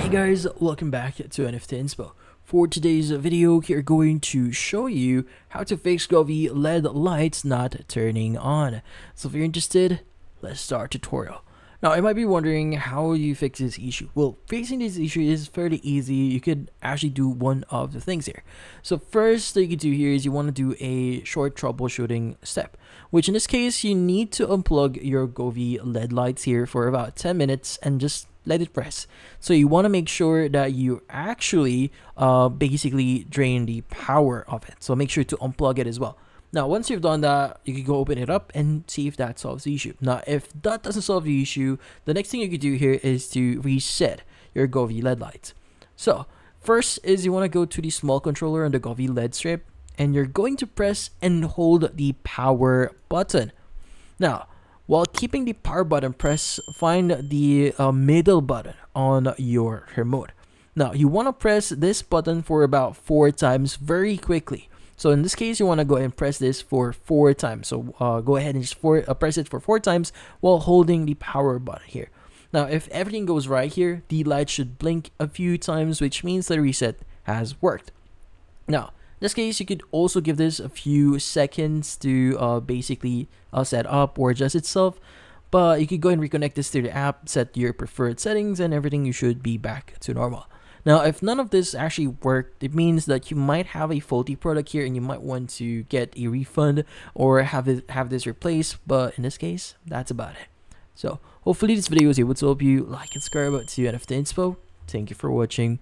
Hey guys, welcome back to NFT Inspo. For today's video, we're going to show you how to fix Govee LED lights not turning on. So if you're interested, let's start tutorial. Now, you might be wondering how you fix this issue. Well, fixing this issue is fairly easy. You could actually do one of the things here. So first thing you can do here is you want to do a short troubleshooting step, which in this case, you need to unplug your Govee LED lights here for about 10 minutes and just let it press. So you want to make sure that you actually basically drain the power of it. So make sure to unplug it as well. Now, once you've done that, you can go open it up and see if that solves the issue. Now, if that doesn't solve the issue, the next thing you can do here is to reset your Govee LED lights. So first is you want to go to the small controller on the Govee LED strip, and you're going to press and hold the power button. Now, while keeping the power button pressed, find the middle button on your remote. Now, you want to press this button for about 4 times very quickly. So in this case, you want to go ahead and press this for 4 times. So go ahead and just press it for 4 times while holding the power button here. Now, if everything goes right here, the light should blink a few times, which means the reset has worked. Now, in this case, you could also give this a few seconds to basically set up or adjust itself. But you could go ahead and reconnect this to the app, set your preferred settings, and everything you should be back to normal. Now, if none of this actually worked, it means that you might have a faulty product here and you might want to get a refund or have this replaced. But in this case, that's about it. So hopefully this video was able to help you. Like and subscribe to NFT Inspo. Thank you for watching.